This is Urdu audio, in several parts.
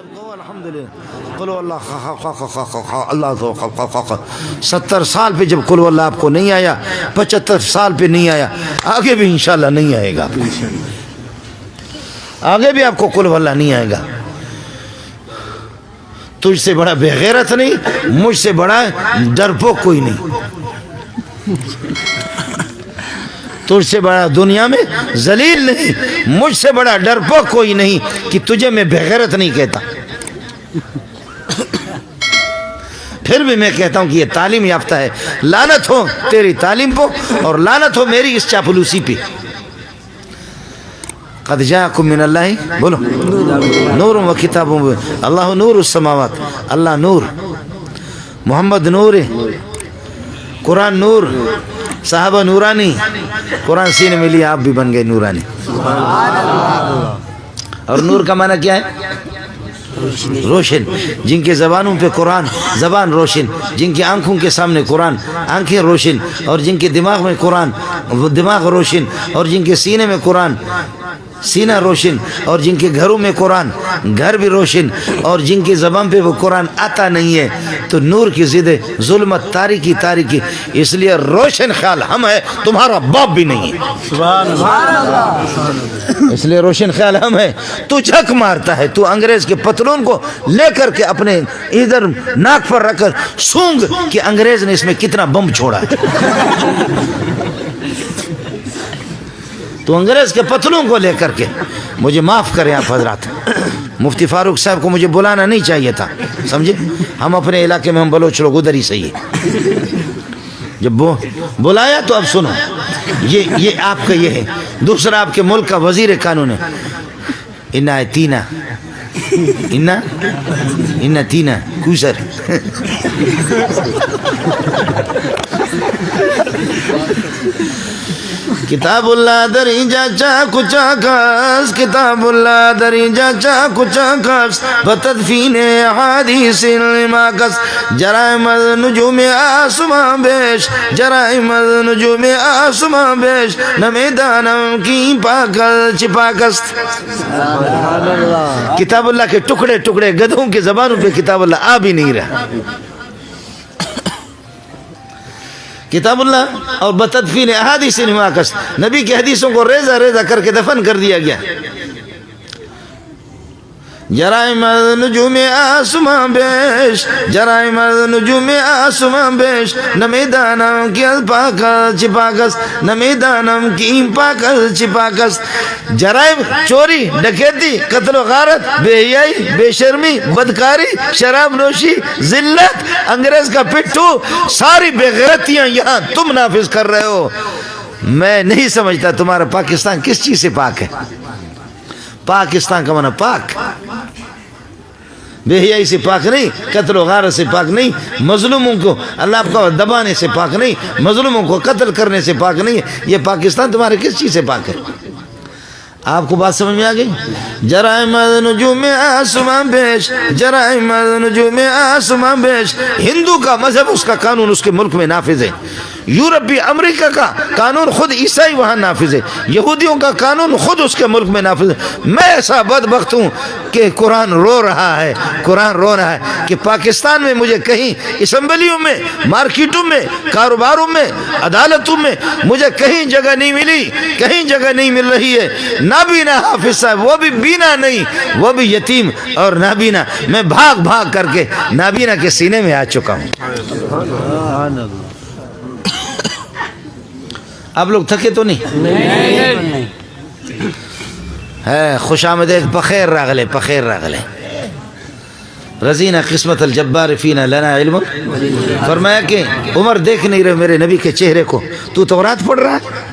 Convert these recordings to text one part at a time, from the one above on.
الحمدللہ قل اللہ 70 سال پہ جب قل اللہ آپ کو نہیں آیا، 75 سال پہ نہیں آیا، آگے بھی انشاءاللہ نہیں آئے گا، آگے بھی آپ کو قل اللہ نہیں آئے گا۔ تجھ سے بڑا بے غیرت نہیں، مجھ سے بڑا ڈرپوک کوئی نہیں، تجھ سے بڑا دنیا میں ذلیل نہیں، مجھ سے بڑا ڈرپوک کوئی نہیں کہ تجھے میں بے غیرت نہیں کہتا۔ پھر بھی میں کہتا ہوں کہ یہ تعلیم یافتہ ہے، لعنت ہو تیری تعلیم پہ اور لعنت ہو میری اس چاپلوسی پہ۔ قد جاءکم من اللہ بولو نور و کتاب، اللہ نور السماوات، اللہ نور، محمد نور، قرآن نور، صحابہ نورانی، قرآن سینے میں لیا آپ بھی بن گئے نورانی۔ اور نور کا معنی کیا ہے؟ روشن، جن کے زبانوں پہ قرآن زبان روشن، جن کی آنکھوں کے سامنے قرآن آنکھیں روشن، اور جن کے دماغ میں قرآن دماغ روشن، اور جن کے سینے میں قرآن سینہ روشن، اور جن کے گھروں میں قرآن گھر بھی روشن، اور جن کی زبان پہ وہ قرآن آتا نہیں ہے تو نور کی ضد ظلمت تاریکی تاریکی۔ اس لیے روشن خیال ہم ہے، تمہارا باپ بھی نہیں ہے، اس لیے روشن خیال ہم ہے۔ تو جھک مارتا ہے، تو انگریز کے پتلون کو لے کر کے اپنے ادھر ناک پر رکھ کر سونگ کہ انگریز نے اس میں کتنا بم چھوڑا ہے۔ تو انگریز کے پتلوں کو لے کر کے، مجھے معاف کریں آپ حضرات، مفتی فاروق صاحب کو مجھے بلانا نہیں چاہیے تھا، سمجھے؟ ہم اپنے علاقے میں ہم بلوچ لوگ ادھر ہی صحیح ہے، جب بلایا تو اب سنو، یہ آپ کا یہ ہے۔ دوسرا آپ کے ملک کا وزیر قانون ہے، انا تینا کوسر، کتاب اللہ دریجا چاکو چاکس، کتاب اللہ دریجا چاکو چاکس، بتدفین حدیث الماکس، جرائم نجوم آسمان بیش، جرائم نجوم آسمان بیش، نمیدانم کی پاکل چپاکست۔ کتاب اللہ کے ٹکڑے ٹکڑے گدھوں کی زبانوں پہ کتاب اللہ آ بھی نہیں رہا۔ کتاب اللہ اور بتدفین احادیث الماکس، نبی کی حدیثوں کو ریزہ ریزہ کر کے دفن کر دیا گیا۔ جرائم نجوم آسمان بیش، جرائم نجوم آسمان بیش، نمیدانم کی پاکل چپاکس، نمیدانم کی پاکل چپاکس۔ جرائم چوری، ڈکیتی، قتل و غارت، بے حیائی، بے شرمی، بدکاری، شراب نوشی، ذلت، انگریز کا پٹھو، ساری بے غیرتیاں یہاں تم نافذ کر رہے ہو۔ میں نہیں سمجھتا تمہارا پاکستان کس چیز سے پاک ہے۔ پاکستان کا معنی پاک، بے حیائی سے پاک نہیں، قتل و غارت سے پاک نہیں، مظلوموں کو اللہ کو دبانے سے پاک نہیں، مظلوموں کو قتل کرنے سے پاک نہیں۔ یہ پاکستان تمہارے کس چیز سے پاک ہے؟ آپ کو بات سمجھ میں آ گئی؟ جرائم نجوم آسمان بیش، جرائم نجوم آسمان بیش۔ ہندو کا مذہب اس کا قانون اس کے ملک میں نافذ ہے، یورپی امریکہ کا قانون خود عیسائی وہاں نافذ ہے، یہودیوں کا قانون خود اس کے ملک میں نافذ ہے۔ میں ایسا بدبخت ہوں کہ قرآن رو رہا ہے، قرآن رو رہا ہے کہ پاکستان میں مجھے کہیں اسمبلیوں میں، مارکیٹوں میں، کاروباروں میں، عدالتوں میں مجھے کہیں جگہ نہیں ملی، کہیں جگہ نہیں مل رہی ہے۔ نابینا حافظ صاحب، وہ بھی بینا نہیں، وہ بھی یتیم اور نابینا، میں بھاگ بھاگ کر کے نابینا کے سینے میں آ چکا ہوں۔ آپ لوگ تھکے تو نہیں؟ ہے خوش آمدید، بخیر راغلے، بخیر راغلے۔ رضینا قسمت الجبار فینا لنا علم، فرمایا کہ عمر دیکھ نہیں رہے میرے نبی کے چہرے کو، تو تورات پڑھ رہا ہے؟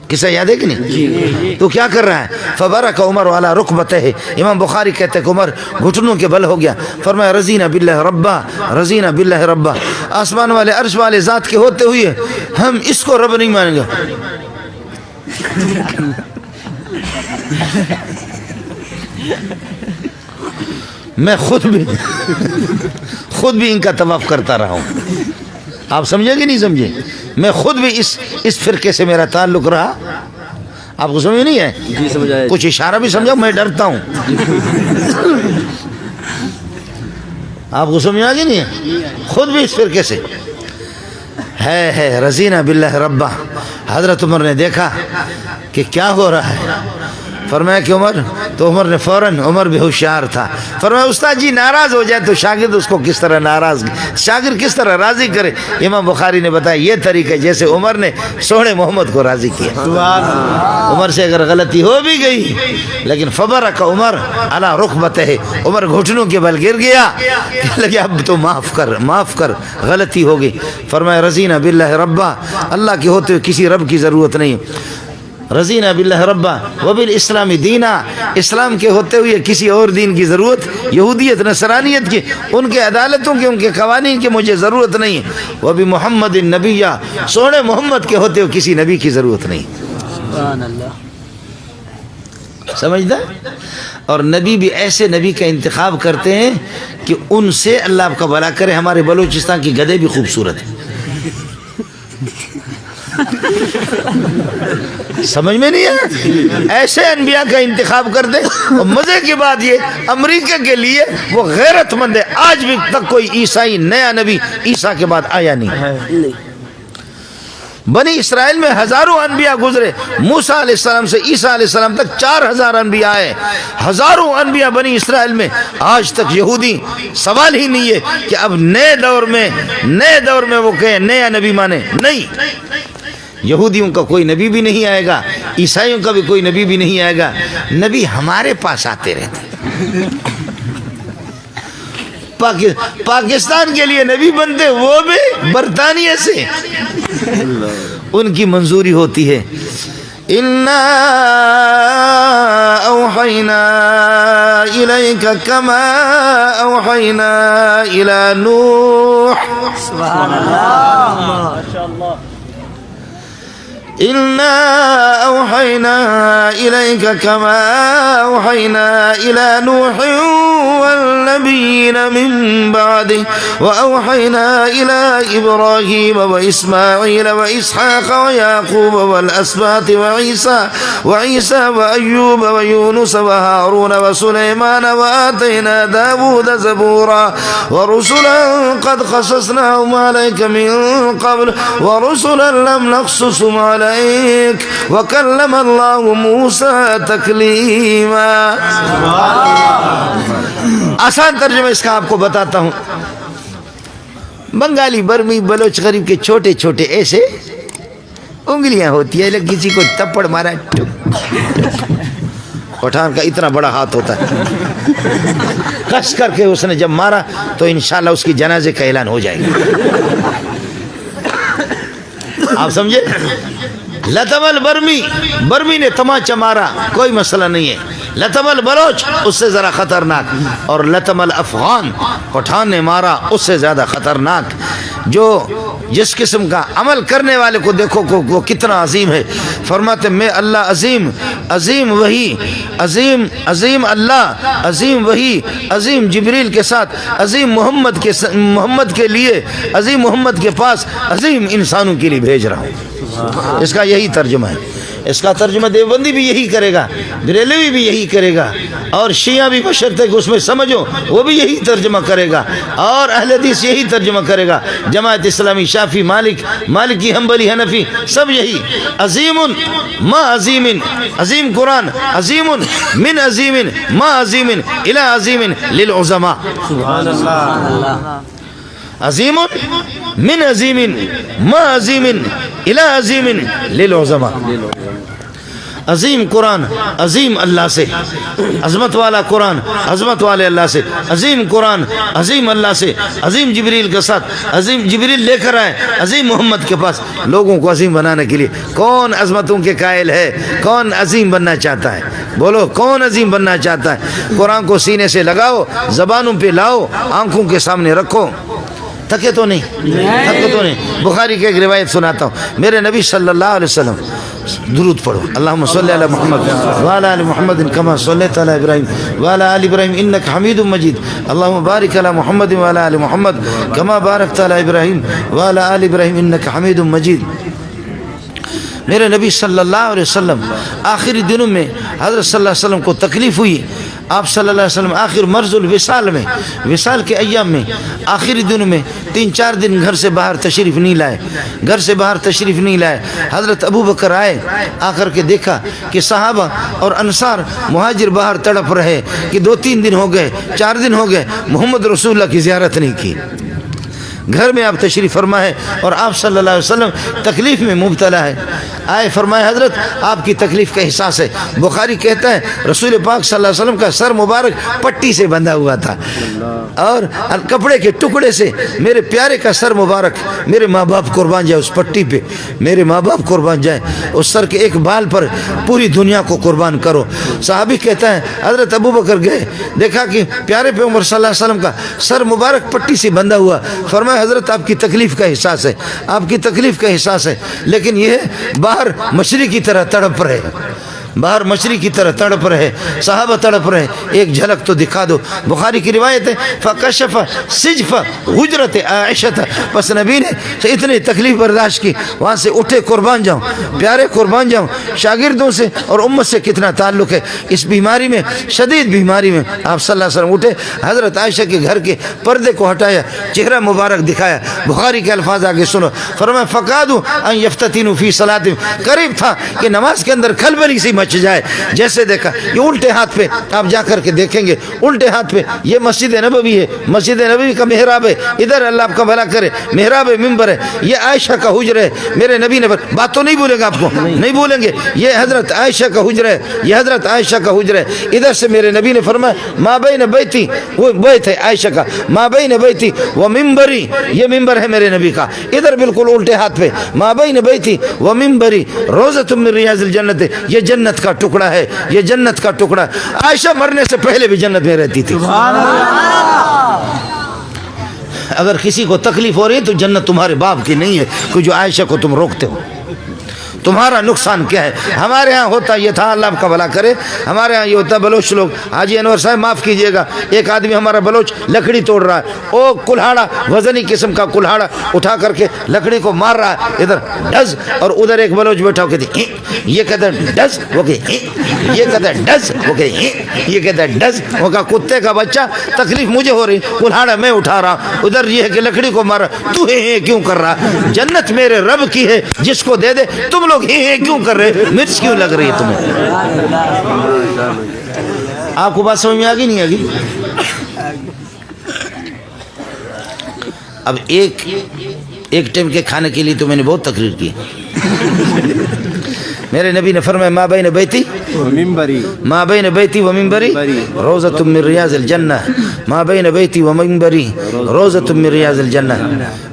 کسا یاد ہے کہ نہیں؟ تو کیا کر رہا ہے؟ فبرک عمر والا رکبتہ ہے، امام بخاری کہتے کہ عمر گھٹنوں کے بل ہو گیا۔ فرمایا رضینا باللہ ربا، رضینا باللہ ربا، آسمان والے عرش والے ذات کے ہوتے ہوئے ہم اس کو رب نہیں مانیں گے۔ میں خود بھی ان کا طواف کرتا رہا ہوں، آپ سمجھے کہ نہیں سمجھے؟ میں خود بھی اس فرقے سے میرا تعلق رہا، آپ کو سمجھ نہیں ہے؟ کچھ اشارہ بھی سمجھا، میں ڈرتا ہوں۔ آپ کو سمجھ آ گئی نہیں ہے؟ خود بھی اس فرقے سے ہے رضینا باللہ ربا۔ حضرت عمر نے دیکھا کہ کیا ہو رہا ہے، فرمایا کہ عمر، تو عمر نے فوراً، عمر بھی ہوشیار تھا، فرمایا استاد جی ناراض ہو جائے تو شاگرد اس کو کس طرح شاگرد کس طرح راضی کرے؟ امام بخاری نے بتایا یہ طریقہ جیسے عمر نے سونے محمد کو راضی کیا۔ عمر سے اگر غلطی ہو بھی گئی لیکن فبرک عمر علی رکبتہ، عمر گھٹنوں کے بل گر گیا، کہنے لگے اب تو معاف کر، غلطی ہو گئی۔ فرمایا رضینا باللہ ربا، اللہ کے ہوتے ہوئے کسی رب کی ضرورت نہیں، رضینا باللہ ربا وبالاسلام دینا، اسلام کے ہوتے ہوئے کسی اور دین کی ضرورت، یہودیت نصرانیت کی، ان کے عدالتوں کی، ان کے قوانین کی مجھے ضرورت نہیں، وبمحمد النبی، سونے محمد کے ہوتے ہوئے کسی نبی کی ضرورت نہیں۔ سبحان اللہ، سمجھتا؟ اور نبی بھی ایسے نبی کا انتخاب کرتے ہیں کہ ان سے اللہ آپ کا بھلا کرے۔ ہمارے بلوچستان کی گدھے بھی خوبصورت ہیں، سمجھ میں نہیں ہے؟ ایسے انبیاء کا انتخاب کر دیں۔ اور مزے کی بات یہ، امریکہ کے لیے وہ غیرت مند ہے، آج بھی تک کوئی عیسائی نیا نبی عیسیٰ کے بعد آیا نہیں۔ بنی اسرائیل میں ہزاروں انبیاء گزرے، موسیٰ علیہ السلام سے عیسیٰ علیہ السلام تک 4000 انبیاء آئے، ہزاروں انبیاء بنی اسرائیل میں، آج تک یہودی سوال ہی نہیں ہے کہ اب نئے دور میں وہ کہیں نیا نبی مانے، نہیں، یہودیوں کا کوئی نبی بھی نہیں آئے گا، عیسائیوں کا بھی کوئی نبی بھی نہیں آئے گا، نبی ہمارے پاس آتے رہتے۔ پاکستان کے لیے نبی بنتے وہ بھی برطانیہ سے، ان کی منظوری ہوتی ہے۔ اِنَّا أَوْحَيْنَا إِلَيْكَ كَمَا أَوْحَيْنَا إِلَى نُوحٍ۔ سبحان اللہ، ماشاء اللہ۔ إِنَّا أَوْحَيْنَا إِلَيْكَ كَمَا أَوْحَيْنَا إِلَى نُوحٍ وَالنَّبِيِّينَ مِن بَعْدِهِ وَأَوْحَيْنَا إِلَى إِبْرَاهِيمَ وَإِسْمَاعِيلَ وَإِسْحَاقَ وَيَعْقُوبَ وَالْأَسْبَاطِ وَعِيسَى وَأَيُّوبَ وَيُونُسَ وَهَارُونَ وَسُلَيْمَانَ وَآتَيْنَا دَاوُودَ زَبُورًا وَرُسُلًا قَدْ قَصَصْنَاهُمْ عَلَيْكَ مِن قَبْلُ وَرُسُلًا لَمْ نَقْصُصْهُمْ عَلَيْكَ وَكَلَّمَ اللَّهُ مُوسَى تَكْلِيمًا۔ آسان ترجمہ اس کا آپ کو بتاتا ہوں۔ بنگالی، برمی، بلوچ، غریب کے چھوٹے چھوٹے ایسے انگلیاں ہوتی ہیں، کسی کو تپڑ مارا، پٹھان کا اتنا بڑا ہاتھ ہوتا ہے، کس کر کے اس نے جب مارا تو انشاءاللہ اس کی جنازے کا اعلان ہو جائے گا۔ آپ سمجھے؟ لطم البرمی نے تماچا مارا، کوئی مسئلہ نہیں ہے۔ لطم البلوچ اس سے ذرا خطرناک، اور لطم الافغان پٹھان نے مارا اس سے زیادہ خطرناک۔ جو جس قسم کا عمل کرنے والے کو دیکھو وہ کتنا عظیم ہے۔ فرماتے میں اللہ عظیم وہی، عظیم اللہ، عظیم وہی، عظیم جبریل کے ساتھ، عظیم محمد کے لیے، عظیم محمد کے پاس، عظیم انسانوں کے لیے بھیج رہا ہوں۔ اس کا یہی ترجمہ ہے۔ اس کا ترجمہ دیوبندی بھی یہی کرے گا، بریلوی بھی یہی کرے گا، اور شیعہ بھی بشرط ہے کہ اس میں سمجھو وہ بھی یہی ترجمہ کرے گا، اور اہل حدیث یہی ترجمہ کرے گا، جماعت اسلامی، شافی، مالکی، حنبلی، حنفی، سب یہی۔ عظیم ما عظیم، عظیم قرآن، عظیم من عظیم ما عظیم الی عظیم للعظماء۔ سبحان اللہ، عظیم من عظیم ما عظیم الی عظیم للعظماء۔ عظیم قرآن، عظیم اللہ سے، عظمت والا قرآن، عظمت والے اللہ سے، عظیم قرآن، عظیم اللہ سے، عظیم جبریل کے ساتھ، عظیم جبریل لے کر آئے عظیم محمد کے پاس، لوگوں کو عظیم بنانے کے لیے۔ کون عظمتوں کے قائل ہے؟ کون عظیم بننا چاہتا ہے؟ بولو، کون عظیم بننا چاہتا ہے؟ قرآن کو سینے سے لگاؤ، زبانوں پہ لاؤ، آنکھوں کے سامنے رکھو، تھکے تو نہیں۔ بخاری کی ایک روایت سناتا ہوں، میرے نبی صلی اللہ علیہ وسلم، درود پڑھو، اللہم صلی علی محمد وعلی آل محمد کما صلیت علی ابراہیم وعلی آل ابراہیم انک حمید مجید، اللہم بارک علی محمد وعلی آل محمد کما بارکت علی ابراہیم وعلی آل ابراہیم انک حمید مجید۔ میرے نبی صلی اللہ علیہ وسلم آخری دنوں میں حضرت صلی اللہ علیہ وسلم کو تکلیف ہوئی، آپ صلی اللہ علیہ وسلم آخر مرض الوصال میں، وصال کے ایام میں، آخری دنوں میں 3-4 دن گھر سے باہر تشریف نہیں لائے، گھر سے باہر تشریف نہیں لائے۔ حضرت ابو بکر آئے، آ کر کے دیکھا کہ صحابہ اور انصار مہاجر باہر تڑپ رہے کہ 2-3 دن ہو گئے، 4 دن ہو گئے، محمد رسول اللہ کی زیارت نہیں کی۔ گھر میں آپ تشریف فرما ہے اور آپ صلی اللہ علیہ وسلم تکلیف میں مبتلا ہے۔ آئے فرمائے حضرت آپ کی تکلیف کا احساس ہے۔ بخاری کہتا ہے رسول پاک صلی اللہ علیہ وسلم کا سر مبارک پٹی سے بندھا ہوا تھا اور کپڑے کے ٹکڑے سے میرے پیارے کا سر مبارک، میرے ماں باپ قربان جائے اس پٹی پہ، میرے ماں باپ قربان جائے اس سر کے ایک بال پر، پوری دنیا کو قربان کرو۔ صحابی کہتا ہے حضرت ابو بکر گئے، دیکھا کہ پیارے پیغمبر صلی اللہ علیہ وسلم کا سر مبارک پٹی سے بندھا ہوا۔ فرمایا حضرت آپ کی تکلیف کا احساس ہے، آپ کی تکلیف کا احساس ہے، لیکن یہ باہر مچھلی کی طرح تڑپ رہے، باہر مچھلی کی طرح تڑپ رہے، صحابہ تڑپ رہے، ایک جھلک تو دکھا دو۔ بخاری کی روایت ہے فکشف سجف حجرت عائشہ، پس نبی نے اتنی تکلیف برداشت کی، وہاں سے اٹھے قربان جاؤں، پیارے قربان جاؤں۔ شاگردوں سے اور امت سے کتنا تعلق ہے، اس بیماری میں، شدید بیماری میں آپ صلی اللہ علیہ وسلم اٹھے، حضرت عائشہ کے گھر کے پردے کو ہٹایا، چہرہ مبارک دکھایا۔ بخاری کے الفاظ آگے سنو، فرمایا فقادوا ان یفتتنوا فی صلاتہم، قریب تھا کہ نماز کے اندر کھلبلی سی مچ جائے۔ جیسے دیکھا یہ الٹے ہاتھ پہ، آپ جا کر کے دیکھیں گے الٹے ہاتھ پہ یہ مسجد نبوی ہے، مسجد نبوی کا محراب ہے، ادھر اللہ آپ کا بھلا کرے محراب ممبر ہے، یہ عائشہ کا حجرہ ہے۔ میرے نبی نے بات تو نہیں بولے گا، آپ کو نہیں بولیں گے، یہ حضرت عائشہ کا حجرہ ہے، یہ حضرت عائشہ کا حجرہ ہے۔ ادھر سے میرے نبی نے فرمایا ما بین بیتی، وہ بیت ہے عائشہ کا، ما بین بیتی و ممبری، یہ ممبر ہے میرے نبی کا، ادھر بالکل الٹے ہاتھ پہ ما بین بیتی و ممبری روضۃ من ریاض الجنت، یہ جنت کا ٹکڑا ہے، یہ جنت کا ٹکڑا۔ عائشہ مرنے سے پہلے بھی جنت میں رہتی تھی۔ اگر کسی کو تکلیف ہو رہی ہے تو جنت تمہارے باپ کی نہیں ہے کہ جو عائشہ کو تم روکتے ہو۔ تمہارا نقصان کیا ہے؟ ہمارے ہاں ہوتا یہ تھا، اللہ آپ کا بھلا کرے، ہمارے ہاں یہ ہوتا بلوچ لوگ، حاجی انور صاحب معاف کیجئے گا، ایک آدمی ہمارا بلوچ لکڑی توڑ رہا ہے، او کلہاڑا وزنی قسم کا کلہاڑا اٹھا کر کے لکڑی کو مار رہا ہے، ادھر ڈز، اور ادھر ایک بلوچ بیٹھا ہو کہتے یہ کہتا ہے ڈز، وہ کہ یہ کہتا ہے ڈز، وہ کہ یہ کہتا ہے ڈز، وہ کہا کتے کا بچہ تکلیف مجھے ہو رہی، کلہاڑا میں اٹھا رہا، ادھر یہ ہے کہ لکڑی کو مارا، تو کیوں کر رہا؟ جنت میرے رب کی ہے، جس کو دے دے، تم لوگ کیوں کر رہے؟ مرچ کیوں لگ رہی ہے تمہیں؟ آپ کو بات سمجھ میں آگی نہیں آگی؟ اب ایک ٹائم کے کھانے کے لیے تو میں نے بہت تقریر کی۔ میرے نبی نے فرمایا ما بین بیتی ما بین بیتی و منبری روضۃ من ریاض الجنہ، ما بین بیتی و منبری روضۃ من ریاض الجنہ۔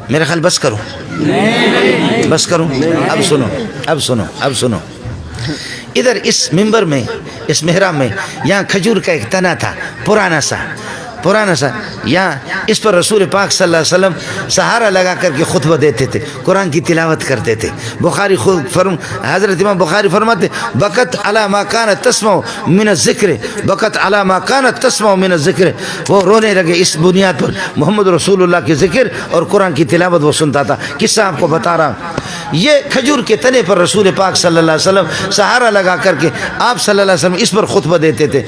میرا خیال بس کروں، بس کروں، اب سنو، اب سنو، اب سنو۔ ادھر اس منبر میں، اس محراب میں، یہاں کھجور کا ایک تنا تھا، پرانا سا، یہاں اس پر رسول پاک صلی اللہ علیہ وسلم سہارا لگا کر کے خطبہ دیتے تھے، قرآن کی تلاوت کرتے تھے۔ بخاری حضرت امام بخاری فرماتے بکت علی ما کانت تسمع من الذکر، بکت علی ما کانت تسمع من الذکر، وہ رونے لگے اس بنیاد پر محمد رسول اللہ کے ذکر اور قرآن کی تلاوت وہ سنتا تھا۔ قصہ آپ کو بتا رہا ہوں، یہ کھجور کے تنے پر رسول پاک صلی اللہ علیہ وسلم سہارا لگا کر کے آپ صلی اللہ علیہ وسلم اس پر خطبہ دیتے تھے۔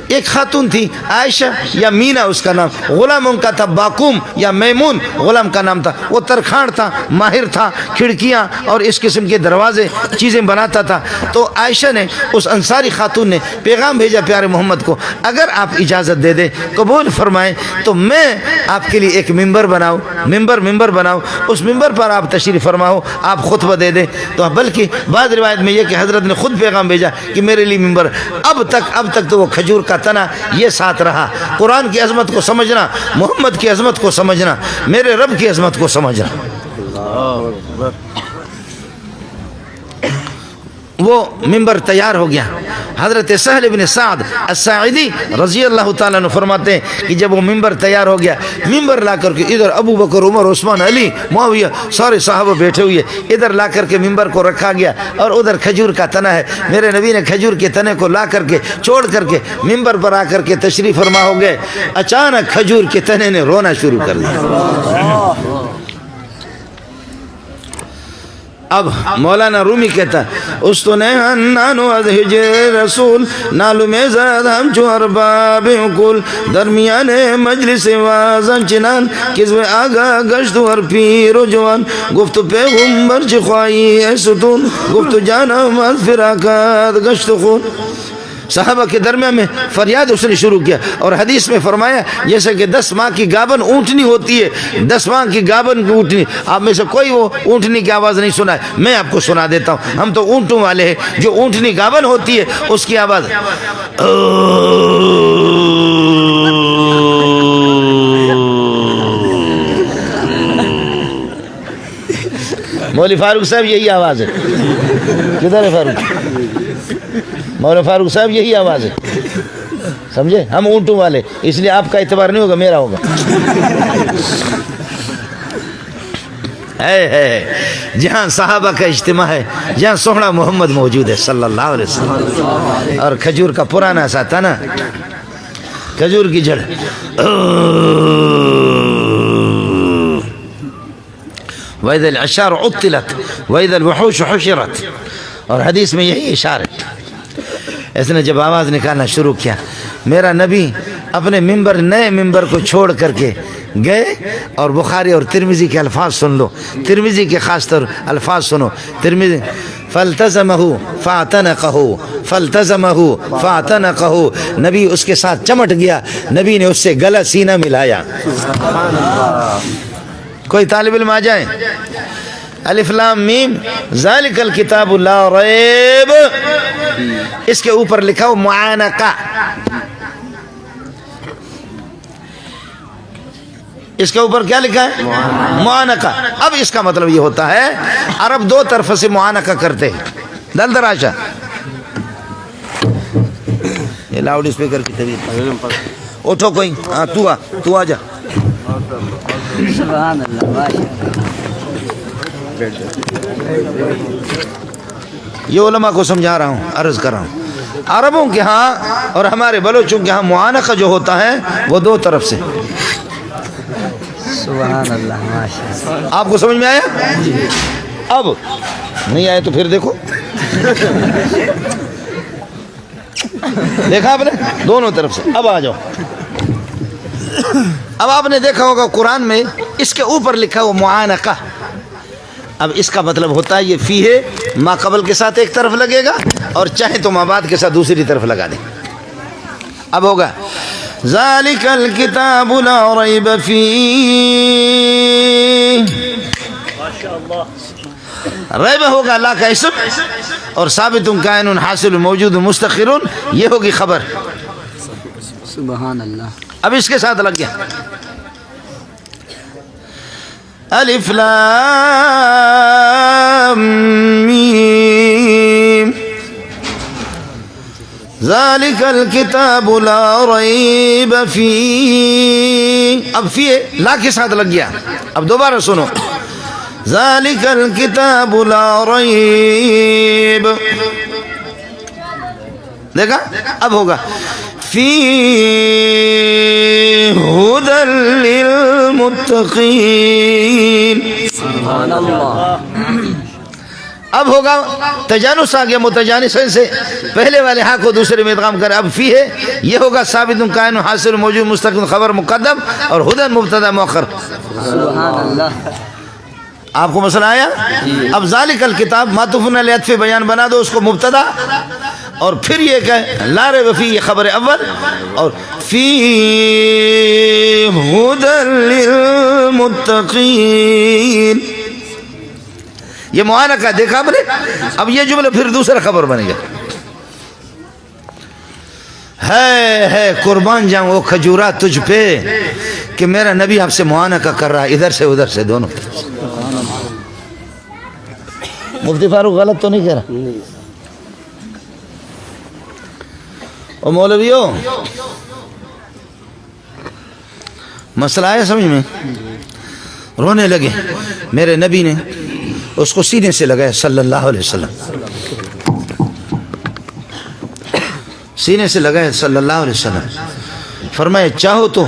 ایک خاتون تھی عائشہ یا مینا اس کا نام، غلام ان کا تھا باقوم یا میمون غلام کا نام تھا، وہ ترکھاڑ تھا، ماہر تھا، کھڑکیاں اور اس قسم کے دروازے چیزیں بناتا تھا۔ تو عائشہ نے، اس انصاری خاتون نے پیغام بھیجا پیارے محمد کو، اگر آپ اجازت دے دیں، قبول فرمائیں تو میں آپ کے لیے ایک ممبر بناؤں، ممبر بناؤں، اس ممبر پر آپ تشریف فرماؤ، آپ خطبہ دے دیں۔ تو بلکہ بعض روایت میں یہ کہ حضرت نے خود پیغام بھیجا کہ میرے لیے ممبر، اب تک تو وہ کھجور کا تنا یہ ساتھ رہا۔ قرآن کی عظمت کو سمجھنا، محمد کی عظمت کو سمجھنا، میرے رب کی عظمت کو سمجھنا۔ وہ ممبر تیار ہو گیا۔ حضرت سہل بن سعد الساعدی رضی اللہ تعالیٰ عنہ فرماتے ہیں کہ جب وہ ممبر تیار ہو گیا، ممبر لا کر کے ادھر ابو بکر، عمر، عثمان، علی، معاویہ سارے صحابہ بیٹھے ہوئے، ادھر لا کر کے ممبر کو رکھا گیا اور ادھر کھجور کا تنا ہے۔ میرے نبی نے کھجور کے تنے کو لا کر کے چھوڑ کر کے ممبر پر آ کر کے تشریف فرما ہو گئے۔ اچانک کھجور کے تنے نے رونا شروع کر دیا۔ اب مولانا رومی کہتا ہے اس تو نانو ادھج رسول نالو میں زاد ہم چو ارباب کل درمیان مجلس وازن چنان کذب آگا گشت ور پیر و جوان گفت پیغمبر چی خواہی اے ستون گفت جانا مد فراکات گشت خون صحابہ کے درمیان میں فریاد اس نے شروع کیا اور حدیث میں فرمایا جیسے کہ 10 ماہ کی گابن اونٹنی ہوتی ہے 10 ماہ کی گابن کی اونٹنی آپ میں سے کوئی وہ اونٹنی کی آواز نہیں سنا ہے میں آپ کو سنا دیتا ہوں ہم تو اونٹوں والے ہیں جو اونٹنی گابن ہوتی ہے اس کی آواز مولوی فاروق صاحب یہی آواز ہے کدھر ہے فاروق مولانا فاروق صاحب یہی آواز ہے سمجھے ہم اونٹوں والے اس لیے آپ کا اعتبار نہیں ہوگا میرا ہوگا ہے جہاں صحابہ کا اجتماع ہے جہاں سوہنا محمد موجود ہے صلی اللہ علیہ وسلم اور کھجور کا پرانا سا تھا نا کھجور کی جڑ وَإِذَا الْعِشَارُ عُطِّلَتْ وَإِذَا الْوُحُوشُ حُشِرَتْ اور حدیث میں یہی اشارہ ہے اس نے جب آواز نکالنا شروع کیا میرا نبی اپنے ممبر نئے ممبر کو چھوڑ کر کے گئے اور بخاری اور ترمذی کے الفاظ سن لو ترمذی کے خاص طور الفاظ سنو ترمذی فَالْتَزَمَهُ فَاعْتَنَقَهُ فَالْتَزَمَهُ فَاعْتَنَقَهُ نبی اس کے ساتھ چمٹ گیا نبی نے اس سے گلا سینہ ملایا کوئی طالب علم آ جائیں الف لام میم ذالک الکتاب لا ریب اس کے اوپر لکھا ہو معانقہ اس کے اوپر کیا لکھا ہے معانقہ اب اس کا مطلب یہ ہوتا ہے عرب 2 طرف سے معانقہ کرتے ہیں دل دراشا یہ لاؤڈ اسپیکر کی طبیعت اٹھو کوئی ہاں تو آ جا سبحان اللہ یہ علماء کو سمجھا رہا ہوں عرض کر رہا ہوں عربوں کے ہاں اور ہمارے بلوچوں کے ہاں معانقہ جو ہوتا ہے وہ 2 طرف سے سبحان اللہ ماشاءاللہ آپ کو سمجھ میں آیا اب نہیں آئے تو پھر دیکھو دیکھا آپ نے دونوں طرف سے اب آ جاؤ اب آپ نے دیکھا ہوگا قرآن میں اس کے اوپر لکھا ہوا معانقہ اب اس کا مطلب ہوتا ہے یہ فی ہے ما قبل کے ساتھ ایک طرف لگے گا اور چاہے تو ما بعد کے ساتھ دوسری طرف لگا دیں اب ہوگا ذالک الکتاب لا ریب فیہ ریب ہوگا لا کا اسم اور ثابت کائن حاصل موجود مستقر یہ ہوگی خبر سبحان اللہ اب اس کے ساتھ لگ گیا الف لام میم ذالک الکتاب لا ریب فیہ اب فی لا کے ساتھ لگ گیا اب دوبارہ سنو ذالک الکتاب لا ریب دیکھا اب ہوگا فی ہدی للمتقین سبحان اللہ اب ہوگا تجانس آ گیا متجانس سے پہلے والے ہاں کو دوسرے میں ادغام کر اب فی ہے یہ ہوگا ثابت قائم حاصل موجود مستقل خبر مقدم اور ہدی مبتدا مؤخر سبحان اللہ آپ کو مسئلہ آیا اب ذالک الکتاب معطوف علی عطف بیان بنا دو اس کو مبتدا اور پھر یہ کہ لا ریب فیہ یہ خبر اول اور فی ہدی للمتقین یہ معانقہ دیکھا آپ نے اب یہ جملہ پھر دوسرا خبر بنے گا ہے قربان جاؤں وہ کھجورات تجھ پہ کہ میرا نبی آپ سے معانقہ کر رہا ہے ادھر سے ادھر سے دونوں مفتی فاروق غلط تو نہیں کہہ رہا او مولویو مسئلہ آیا سمجھ میں رونے لگے میرے نبی نے اس کو سینے سے لگایا صلی اللہ علیہ وسلم سینے سے لگایا صلی اللہ علیہ وسلم فرمایا چاہو تو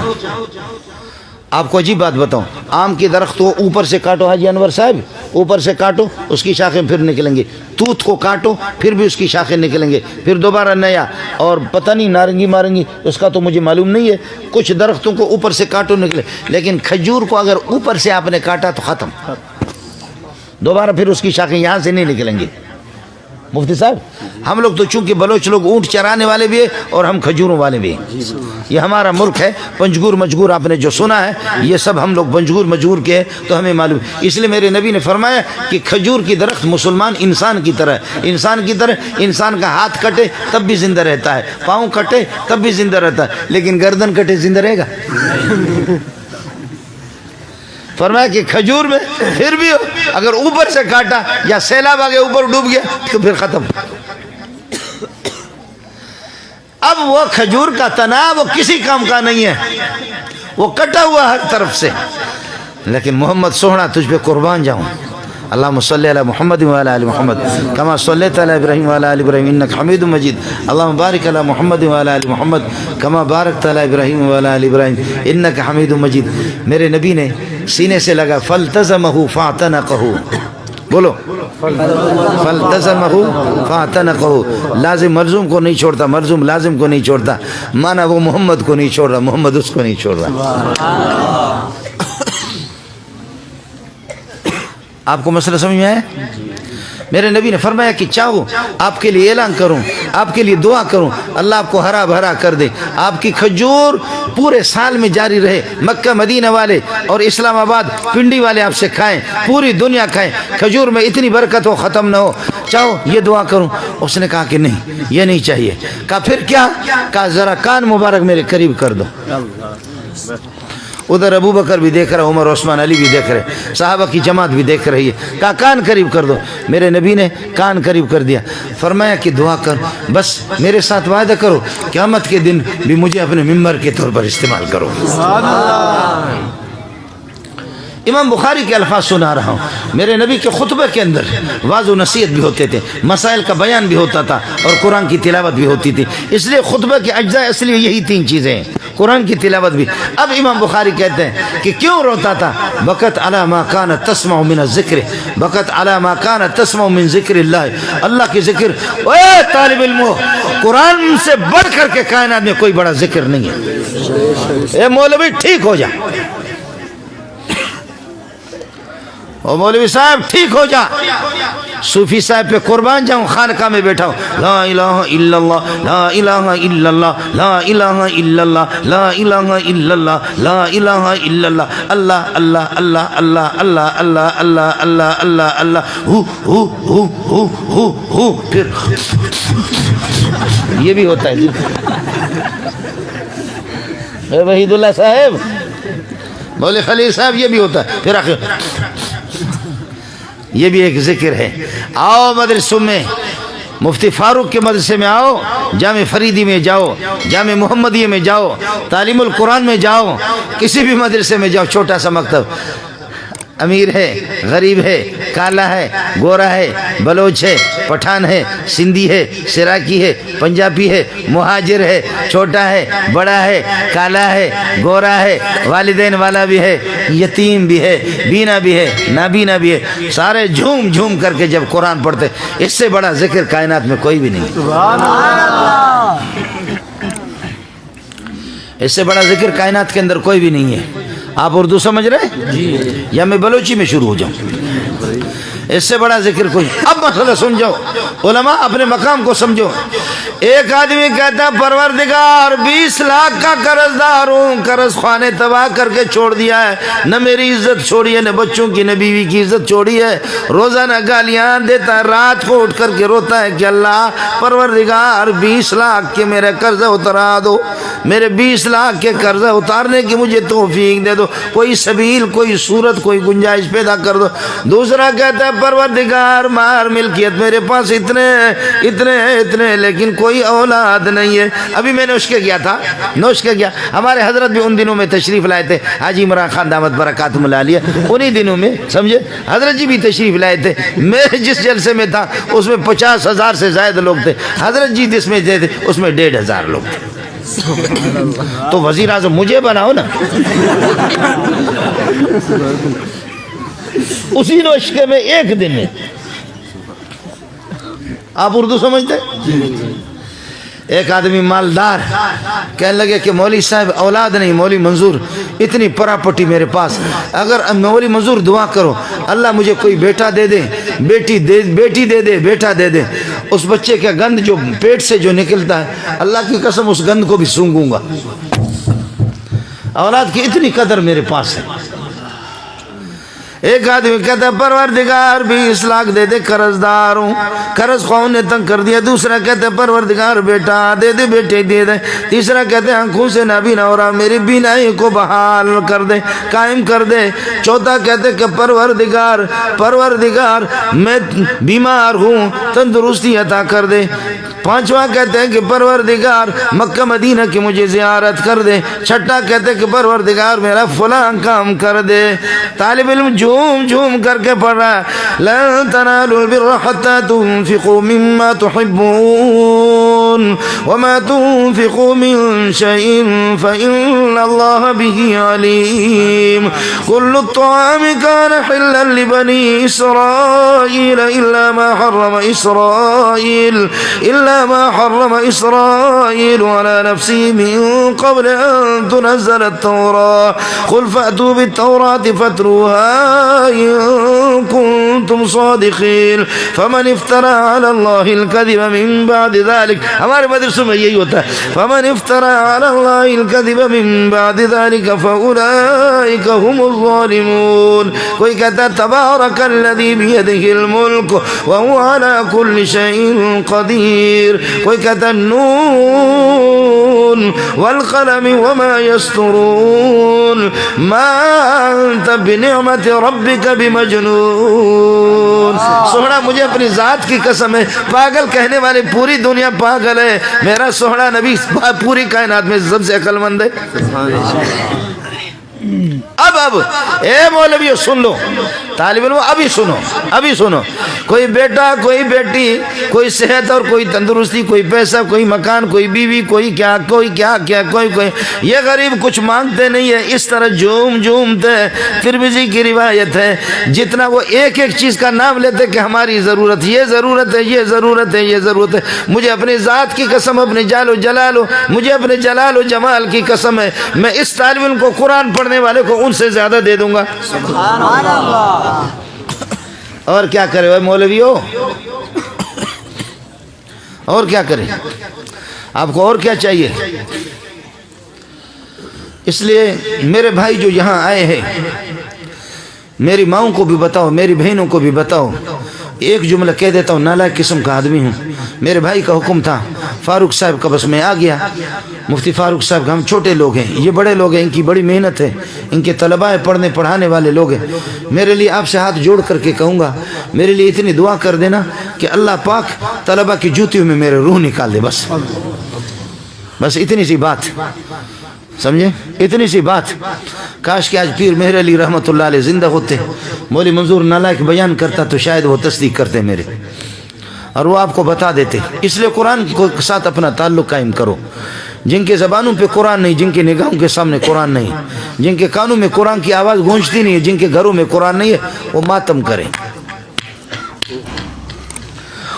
آپ کو عجیب بات بتاؤں آم کی درخت کو اوپر سے کاٹو حاجی انور صاحب اوپر سے کاٹو اس کی شاخیں پھر نکلیں گی، توت کو کاٹو پھر بھی اس کی شاخیں نکلیں گے، پھر دوبارہ نیا، اور پتہ نہیں نارنگی مارنگی اس کا تو مجھے معلوم نہیں ہے، کچھ درختوں کو اوپر سے کاٹو نکلے، لیکن کھجور کو اگر اوپر سے آپ نے کاٹا تو ختم، دوبارہ پھر اس کی شاخیں یہاں سے نہیں نکلیں گی۔ مفتی صاحب ہم لوگ تو چونکہ بلوچ لوگ اونٹ چرانے والے بھی ہیں اور ہم کھجوروں والے بھی ہیں، یہ ہمارا ملک ہے، پنجگور مجگور آپ نے جو سنا ہے یہ سب ہم لوگ پنجگور مجگور کے ہیں تو ہمیں معلوم، اس لیے میرے نبی نے فرمایا کہ کھجور کی درخت مسلمان انسان کی طرح ہے، انسان کی طرح، انسان کا ہاتھ کٹے تب بھی زندہ رہتا ہے، پاؤں کٹے تب بھی زندہ رہتا ہے، لیکن گردن کٹے زندہ رہے گا؟ فرمایا کہ کھجور میں پھر بھی اگر اوپر سے کاٹا یا سیلاب آگے اوپر ڈوب گیا تو پھر ختم۔ اب وہ کھجور کا تنا وہ کسی کام کا نہیں ہے، وہ کٹا ہوا ہر طرف سے، لیکن محمد سوہنا تجھ پہ قربان جاؤں، اللہم صلی علی محمد وعلی آل محمد کما صلیت علی ابراہیم وعلی آل ابراہیم انک حمید مجید، اللہم بارک علی محمد وعلی آل محمد کما بارکت علی ابراہیم وعلی آل ابراہیم انک حمید مجید۔ میرے نبی نے سینے سے لگا فالتزمہ فاعتنقہ، بولو فالتزمہ فاعتنقہ، لازم ملزوم کو نہیں چھوڑتا، ملزوم لازم کو نہیں چھوڑتا، مانا وہ محمد کو نہیں چھوڑ رہا، محمد اس کو نہیں چھوڑ رہا۔ آپ کو مسئلہ سمجھ میں آیا؟ میرے نبی نے فرمایا کہ چاہو آپ کے لیے اعلان کروں، آپ کے لیے دعا کروں، اللہ آپ کو ہرا بھرا کر دے، آپ کی کھجور پورے سال میں جاری رہے، مکہ مدینہ والے اور اسلام آباد پنڈی والے آپ سے کھائیں، پوری دنیا کھائیں، کھجور میں اتنی برکت ہو ختم نہ ہو، چاہو یہ دعا کروں؟ اس نے کہا کہ نہیں یہ نہیں چاہیے۔ کہا پھر کیا؟ کہا ذرا کان مبارک میرے قریب کر دو۔ ادھر ابو بکر بھی دیکھ رہا، عمر عثمان علی بھی دیکھ رہے، صحابہ کی جماعت بھی دیکھ رہی ہے، کہا کان قریب کر دو۔ میرے نبی نے کان قریب کر دیا، فرمایا کہ دعا کر، بس میرے ساتھ وعدہ کرو قیامت کے دن بھی مجھے اپنے ممبر کے طور پر استعمال کرو۔ امام بخاری کے الفاظ سنا رہا ہوں، میرے نبی کے خطبے کے اندر واضح و نصیحت بھی ہوتے تھے، مسائل کا بیان بھی ہوتا تھا اور قرآن کی تلاوت بھی ہوتی تھی، اس لیے خطبے کے اجزاء اصلی یہی تین چیزیں ہیں، قرآن کی تلاوت بھی۔ اب امام بخاری کہتے ہیں کہ کیوں روتا تھا؟ بکت علی ما کان تسمع من الذکر، بکت علی ما کان تسمع من ذکر اللہ، اللہ کی ذکر۔ اے طالب علمو، قرآن سے بڑھ کر کے کائنات میں کوئی بڑا ذکر نہیں ہے۔ اے مولوی ٹھیک ہو جا، او مولوی صاحب ٹھیک ہو جا، صوفی صاحب پہ قربان جاؤں، خانقاہ میں بیٹھا ہوں، لا الہ الا اللہ، لا الہ الا اللہ، لا الہ الا اللہ، لا الہ الا اللہ، لا الہ الا اللہ، اللہ اللہ اللہ اللہ اللہ اللہ اللہ اللہ اللہ اللہ، ہو پھر یہ بھی ہوتا ہے جی۔ اے وحید اللہ صاحب، مولوی خلیل صاحب یہ بھی ہوتا ہے، پھر آخر یہ بھی ایک ذکر ہے۔ آؤ مدرسوں میں، مفتی فاروق کے مدرسے میں آؤ، جامع فریدی میں جاؤ، جامع محمدیہ میں جاؤ، تعلیم القرآن میں جاؤ، کسی بھی مدرسے میں جاؤ، چھوٹا سا مکتب، امیر ہے، غریب ہے، کالا ہے، گورا ہے، بلوچ ہے، پٹھان ہے، سندھی ہے، سراکی ہے، پنجابی ہے، مہاجر ہے، چھوٹا ہے، بڑا ہے، کالا ہے، گورا ہے، والدین والا بھی ہے، یتیم بھی ہے، بینا بھی ہے، نابینا بھی ہے، سارے جھوم جھوم کر کے جب قرآن پڑھتے، اس سے بڑا ذکر کائنات میں کوئی بھی نہیں، اس سے بڑا ذکر کائنات کے اندر کوئی بھی نہیں ہے۔ آپ اردو سمجھ رہے ہیں یا میں بلوچی میں شروع ہو جاؤں؟ اس سے بڑا ذکر کوئی۔ اب مسئلہ سمجھو، علماء اپنے مقام کو سمجھو۔ ایک آدمی کہتا پروردگار 20 لاکھ کا قرض دار ہوں، قرض خوانے تباہ کر کے چھوڑ دیا ہے، نہ میری عزت چھوڑی ہے، نہ بچوں کی، نہ بیوی کی عزت چھوڑی ہے، روزانہ گالیاں دیتا ہے، رات کو اٹھ کر کے روتا ہے کہ اللہ پروردگار 20 لاکھ کے میرے قرض اترا دو، میرے 20 لاکھ کے قرض اتارنے کی مجھے توفیق دے دو، کوئی سبیل، کوئی صورت، کوئی گنجائش پیدا کر دو۔ دوسرا کہتا ہے پروردگار مار ملکیت میرے پاس اتنے لیکن کوئی اولاد نہیں ہے۔ ابھی میں نوش کے گیا تھا، ہمارے حضرت بھی ان دنوں میں تشریف لائے تھے، حاجی عمران خان دامت برکاتہم العالیہ، انہی دنوں میں سمجھے حضرت جی بھی تشریف لائے تھے۔ میں جس جلسے میں تھا اس میں 50,000 سے زائد لوگ تھے، حضرت جی جس میں تھے اس میں 1,500 لوگ تھے۔ تو وزیر اعظم مجھے بناؤ نا۔ اسی نوشکے میں ایک دن میں. آپ اردو سمجھتے ہیں؟ ایک آدمی مالدار کہنے لگے کہ مولوی صاحب اولاد نہیں، مولوی منظور اتنی پراپرٹی میرے پاس، اگر مولوی منظور دعا کرو اللہ مجھے کوئی بیٹا دے دے، بیٹی دے دے، بیٹا دے دے، اس بچے کا گند جو پیٹ سے جو نکلتا ہے اللہ کی قسم اس گند کو بھی سونگوں گا. اولاد کی اتنی قدر میرے پاس ہے. ایک آدمی کہتا ہے پروردگار 20 لاکھ دے دے، قرض دار ہوں، قرض خواہوں نے تنگ کر دیا. دوسرا کہتا ہے پروردگار بیٹا دے دے، بیٹے دے دے. تیسرا کہتے ہیں آنکھوں سے نابینا ہو رہا، میری بینائی کو بحال کر دے، قائم کر دے. چوتھا کہتے کہ پروردگار میں بیمار ہوں، تندرستی عطا کر دے. پانچواں کہتے ہیں کہ پروردگار مکہ مدینہ کی مجھے زیارت کر دے. چھٹا کہتے ہیں کہ پروردگار میرا فلاں کام کر دے. طالب علم جھوم جھوم کر کے پڑھ رہا ہے لن تنالوا البر حتى تنفقوا مما تحبون وما تنفقوا من شيء فإن الله به عليم. كل الطعام كان حلا لبني إسرائيل إلا ما حرم إسرائيل على نفسه من قبل أن تنزل التوراة. قل فأتوا بالتوراة فاتلوها إن كنتم صادقين. فمن افترى على الله الكذب من بعد ذلك، ہمارے مدرسوں میں یہی ہوتا ہے، فمن افترى على الله الكذب من بعد ذلك فأولئك هم الظالمون. کوئی کہتا ہے تبارک الذی بیدہ الملک وهو على كل شيء قدیر. کوئی کہتا ہے نون والقلم وما يسطرون ما انت بنعمت ربک بمجنون. سوہڑا مجھے اپنی ذات کی قسم ہے، پاگل کہنے والے پوری دنیا پاگل ہے، میرا سوہڑا نبی پوری کائنات میں سب سے عقل مند ہے. اب اے مولویو سن لو، طالب علم ابھی سنو. کوئی بیٹا، کوئی بیٹی، کوئی صحت اور کوئی تندرستی، کوئی پیسہ، کوئی مکان، کوئی بیوی، کوئی کیا کوئی یہ غریب کچھ مانگتے نہیں ہے، اس طرح جھومتے. ترمذی کی روایت ہے جتنا وہ ایک ایک چیز کا نام لیتے کہ ہماری ضرورت، یہ ضرورت ہے، یہ ضرورت ہے، یہ ضرورت ہے. مجھے اپنی ذات کی قسم، اپنے مجھے اپنے جلال و جمال کی قسم ہے، میں اس طالب علم کو قرآن پڑھنے والے کو ان سے زیادہ دے دوں گا. سبحان اللہ. اور کیا کرے وہ مولویو، اور کیا کرے؟ آپ کو اور کیا چاہیے؟ اس لیے میرے بھائی جو یہاں آئے ہیں، میری ماؤں کو بھی بتاؤ، میری بہنوں کو بھی بتاؤ. ایک جملہ کہہ دیتا ہوں، نالائق قسم کا آدمی ہوں. میرے بھائی کا حکم تھا، فاروق صاحب کا، بس میں آ گیا. مفتی فاروق صاحب کا، ہم چھوٹے لوگ ہیں، یہ بڑے لوگ ہیں، ان کی بڑی محنت ہے، ان کے طلباء پڑھنے پڑھانے والے لوگ ہیں. میرے لیے آپ سے ہاتھ جوڑ کر کے کہوں گا، میرے لیے اتنی دعا کر دینا کہ اللہ پاک طلباء کی جوتیوں میں میرے روح نکال دے. بس اتنی سی بات، سمجھے؟ اتنی سی بات. کاش کہ آج پیر مہر علی رحمۃ اللہ علیہ زندہ ہوتے، مولوی منظور نالائق بیان کرتا تو شاید وہ تصدیق کرتے میرے، اور وہ آپ کو بتا دیتے. اس لیے قرآن کے ساتھ اپنا تعلق قائم کرو. جن کے زبانوں پہ قرآن نہیں، جن کے نگاہوں کے سامنے قرآن نہیں، جن کے کانوں میں قرآن کی آواز گونجتی نہیں ہے، جن کے گھروں میں قرآن نہیں ہے، وہ ماتم کریں.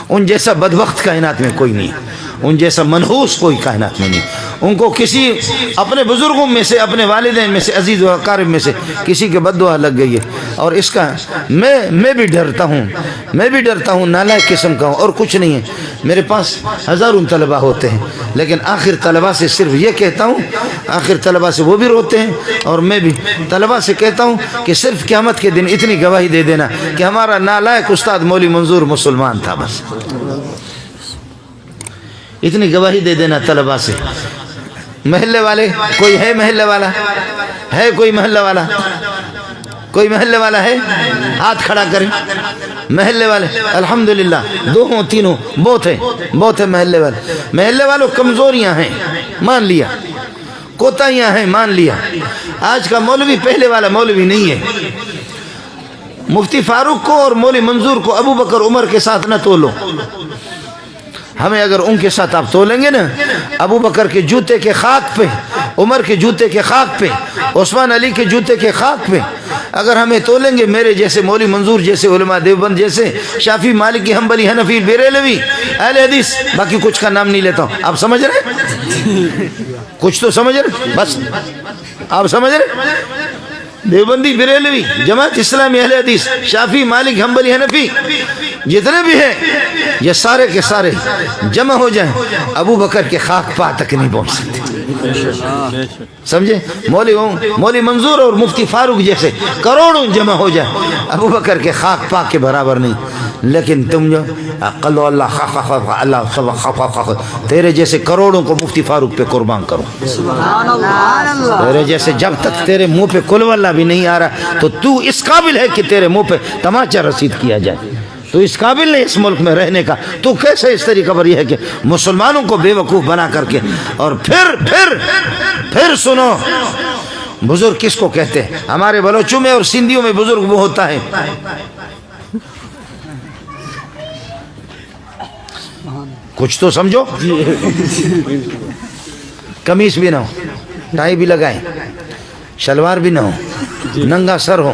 ان جیسا بدبخت کائنات میں کوئی نہیں، ان جیسا منحوس کوئی کائنات میں نہیں. ان کو کسی اپنے بزرگوں میں سے، اپنے والدین میں سے، عزیز و اقارب میں سے کسی کے بد دعا لگ گئی ہے. اور اس کا میں بھی ڈرتا ہوں، نالائق قسم کا ہوں، اور کچھ نہیں ہے. میرے پاس ہزاروں طلباء ہوتے ہیں، لیکن آخر طلباء سے صرف یہ کہتا ہوں، آخر طلباء سے وہ بھی روتے ہیں، اور میں بھی طلباء سے کہتا ہوں کہ صرف قیامت کے دن اتنی گواہی دے دینا کہ ہمارا نالائق استاد مولوی منظور مسلمان تھا. بس اتنی گواہی دے دینا طلباء سے. محلے والے کوئی ہے؟ محلے والا ہے؟ کوئی محلے والا؟ کوئی محلے والا ہے؟ ہاتھ کھڑا کریں. محلے والے الحمدللہ، 2 ہوں 3 ہوں، بہت ہے محلے والے. محلے والوں کمزوریاں ہیں مان لیا، کوتاہیاں ہیں مان لیا. آج کا مولوی پہلے والا مولوی نہیں ہے. مفتی فاروق کو اور مولوی منظور کو ابو بکر عمر کے ساتھ نہ تولو. ہمیں اگر ان کے ساتھ آپ تولیں گے نا، ابو بکر کے جوتے کے خاک پہ، عمر کے جوتے کے خاک پہ، عثمان علی کے جوتے کے خاک پہ، اگر ہمیں تولیں گے میرے جیسے مولوی منظور جیسے علماء دیوبند جیسے شافعی مالکی حنبلی حنفی بریلوی اہل حدیث، باقی کچھ کا نام نہیں لیتا ہوں، آپ سمجھ رہے؟ کچھ تو سمجھ رہے؟ بس آپ سمجھ رہے؟ دیوبندی بریلوی جماعت اسلامی اہل حدیث شافعی مالک حنبلی حنفی جتنے بھی ہیں یہ سارے کے سارے جمع ہو جائیں، ابو بکر کے خاک پا تک نہیں پہنچ سکتے، سمجھے؟ مولوی منظور اور مفتی فاروق جیسے کروڑوں جمع ہو جائیں، ابو بکر کے خاک پا کے برابر نہیں۔ لیکن تم جو اقل اللہ اللہ تیرے جیسے کروڑوں کو مفتی فاروق پہ قربان کرو، تیرے جیسے جب تک تیرے منہ پہ قل واللہ بھی نہیں آ رہا تو اس قابل ہے کہ تیرے منہ پہ تماچا رسید کیا جائے، تو اس قابل نہیں اس ملک میں رہنے کا، تو کیسے اس طریقہ پر یہ ہے کہ مسلمانوں کو بے وقوف بنا کر کے، اور پھر سنو بزرگ کس کو کہتے ہیں؟ ہمارے بلوچوں میں اور سندھیوں میں بزرگ وہ ہوتا ہے کچھ تو سمجھو، قمیص بھی نہ ہو، ٹائی بھی لگائیں، شلوار بھی نہ ہو، ننگا سر ہو،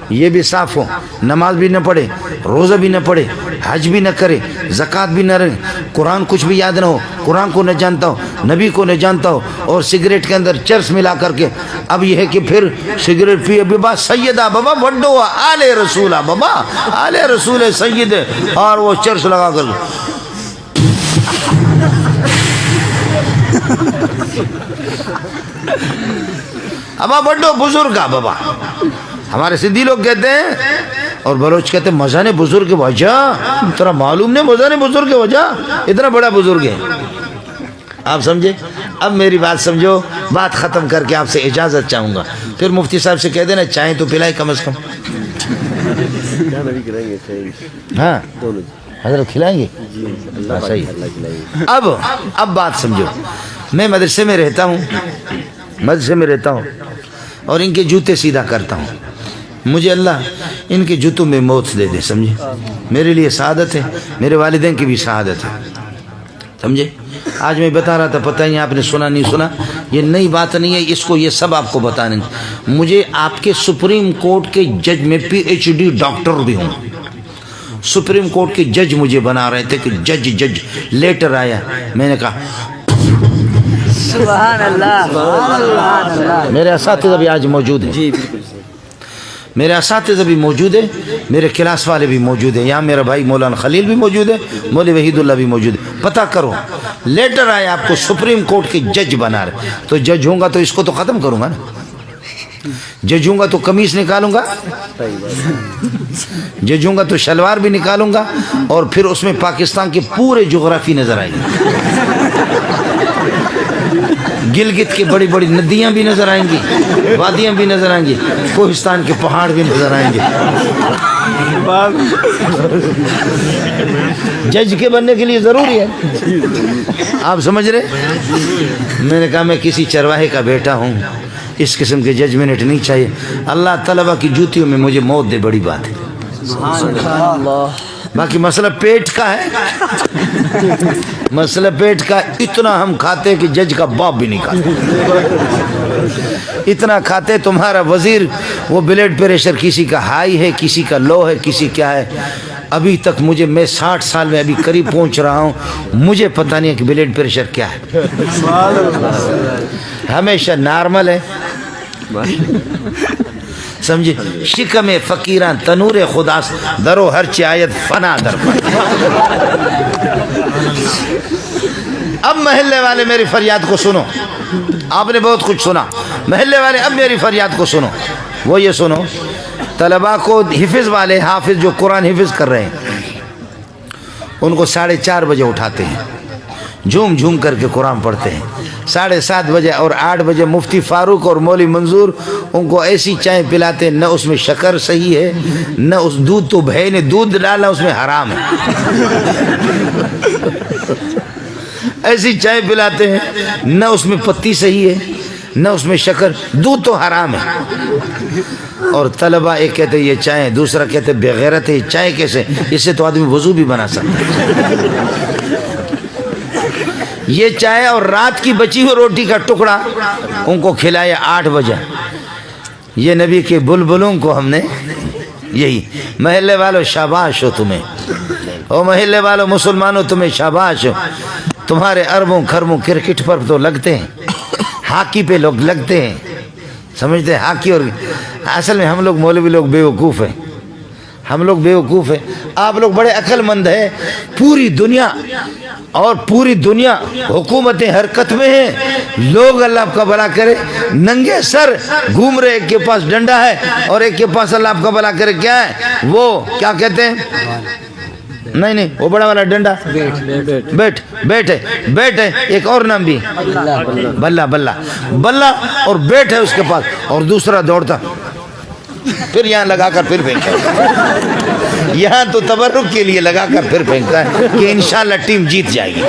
یہ بھی صاف ہو، نماز بھی نہ پڑھے، روزہ بھی نہ پڑھے، حج بھی نہ کرے، زکوٰۃ بھی نہ رہے، قرآن کچھ بھی یاد نہ ہو، قرآن کو نہ جانتا ہو، نبی کو نہ جانتا ہو، اور سگریٹ کے اندر چرس ملا کر کے اب یہ ہے کہ پھر سگریٹ پیے بابا سیدہ بابا بڈو آل رسولہ بابا آل رسول سید، اور وہ چرس لگا کر ابا بڈو بزرگ بابا، ہمارے سندھی لوگ کہتے ہیں اور بلوچ کہتے ہیں مزہ نے بزرگ وجہ، ترا معلوم نہیں مزہ نے بزرگ وجہ، اتنا بڑا بزرگ ہے، آپ سمجھے؟ اب میری بات سمجھو، بات ختم کر کے آپ سے اجازت چاہوں گا، پھر مفتی صاحب سے کہہ دینا چائے تو پلائے کم از کم، ہاں حضرت کھلائیں گے، صحیح۔ اب بات سمجھو، میں مدرسے میں رہتا ہوں اور ان کے جوتے سیدھا کرتا ہوں، مجھے اللہ ان کے جوتوں میں موت دے دے، سمجھے؟ میرے لیے سعادت ہے، میرے والدین کی بھی سعادت ہے، سمجھے؟ آج میں بتا رہا تھا، پتہ نہیں آپ نے سنا نہیں سنا، یہ نئی بات نہیں ہے، اس کو یہ سب آپ کو بتانے، مجھے آپ کے سپریم کورٹ کے جج میں PhD ڈاکٹر بھی ہوں، سپریم کورٹ کے جج مجھے بنا رہے تھے کہ جج لیٹر آیا، میں نے کہا سبحان اللہ، میرے اساتذہ بھی آج موجود ہیں، میرے اساتذہ بھی موجود ہیں، میرے کلاس والے بھی موجود ہیں، یہاں میرا بھائی مولانا خلیل بھی موجود ہے، مولوی وحید اللہ بھی موجود ہے، پتہ کرو لیٹر آیا آپ کو سپریم کورٹ کے جج بنا رہے، تو جج ہوں گا تو اس کو تو ختم کروں گا نا، جج ہوں گا تو قمیص نکالوں گا، جج ہوں گا تو شلوار بھی نکالوں گا، اور پھر اس میں پاکستان کے پورے جغرافی نظر آئیں گے، گلگت کی بڑی بڑی ندیاں بھی نظر آئیں گی، وادیاں بھی نظر آئیں گی، کوہستان کے پہاڑ بھی نظر آئیں گے، جج کے بننے کے لیے ضروری ہے، آپ سمجھ رہے؟ میں نے کہا میں کسی چرواہے کا بیٹا ہوں، اس قسم کے ججمنٹ نہیں چاہیے، اللہ طلبہ کی جوتیوں میں مجھے موت دے، بڑی بات ہے، باقی مسئلہ پیٹ کا ہے، مسئلہ پیٹ کا، اتنا ہم کھاتے کہ جج کا باپ بھی نہیں کھاتا، اتنا کھاتے، تمہارا وزیر وہ بلڈ پریشر کسی کا ہائی ہے، کسی کا لو ہے، کسی کیا ہے، ابھی تک مجھے، میں 60 سال میں ابھی قریب پہنچ رہا ہوں، مجھے پتہ نہیں ہے کہ بلڈ پریشر کیا ہے، ہمیشہ نارمل ہے، سمجھے؟ شکم فقیران تنور خدا درو ہر چایت فنا در فنا۔ اب محلے والے میری فریاد کو سنو، آپ نے بہت کچھ سنا، محلے والے اب میری فریاد کو سنو، وہ یہ سنو، طلباء کو حفظ والے حافظ جو قرآن حفظ کر رہے ہیں ان کو 4:30 بجے اٹھاتے ہیں، جھوم جھوم کر کے قرآن پڑھتے ہیں، 7:30 بجے اور 8 بجے مفتی فاروق اور مولوی منظور ان کو ایسی چائے پلاتے ہیں، نہ اس میں شکر صحیح ہے، نہ اس دودھ تو بھائی نے دودھ ڈالا اس میں حرام ہے، ایسی چائے پلاتے ہیں، نہ اس میں پتی صحیح ہے، نہ اس میں شکر، دودھ تو حرام ہے، اور طلبہ ایک کہتے ہیں یہ چائے، دوسرا کہتے ہیں بغیرت ہے، چائے کیسے، اس سے تو آدمی وضو بھی بنا سکتا ہے، یہ چائے اور رات کی بچی ہوئی روٹی کا ٹکڑا ان کو کھلایا 8 بجے، یہ نبی کے بلبلوں کو ہم نے یہی محلے والوں شاباش ہو تمہیں، او محلے والوں مسلمانوں تمہیں شاباش ہو، تمہارے اربوں خربوں کرکٹ پر تو لگتے ہیں، ہاکی پہ لوگ لگتے ہیں، سمجھتے ہیں ہاکی، اور اصل میں ہم لوگ مولوی لوگ بیوقوف ہیں، ہم لوگ بیوقوف ہیں، آپ لوگ بڑے عقل مند ہیں۔ پوری دنیا اور پوری دنیا حکومتیں حرکت میں ہیں، لوگ اللہ آپ کا بھلا کرے ننگے سر گھوم رہے، ایک کے پاس ڈنڈا ہے اور ایک کے پاس اللہ آپ کا بھلا کرے کیا ہے، وہ کیا کہتے ہیں، نہیں وہ بڑا والا ڈنڈا بیٹ ہے، ایک اور نام بھی بلہ اور بیٹ ہے اس کے پاس، اور دوسرا دوڑتا پھر یہاں لگا کر پھر پھینکتا ہے، یہاں تو تبرک کے لیے لگا کر پھر پھینکتا ہے کہ انشاءاللہ ٹیم جیت جائے گی۔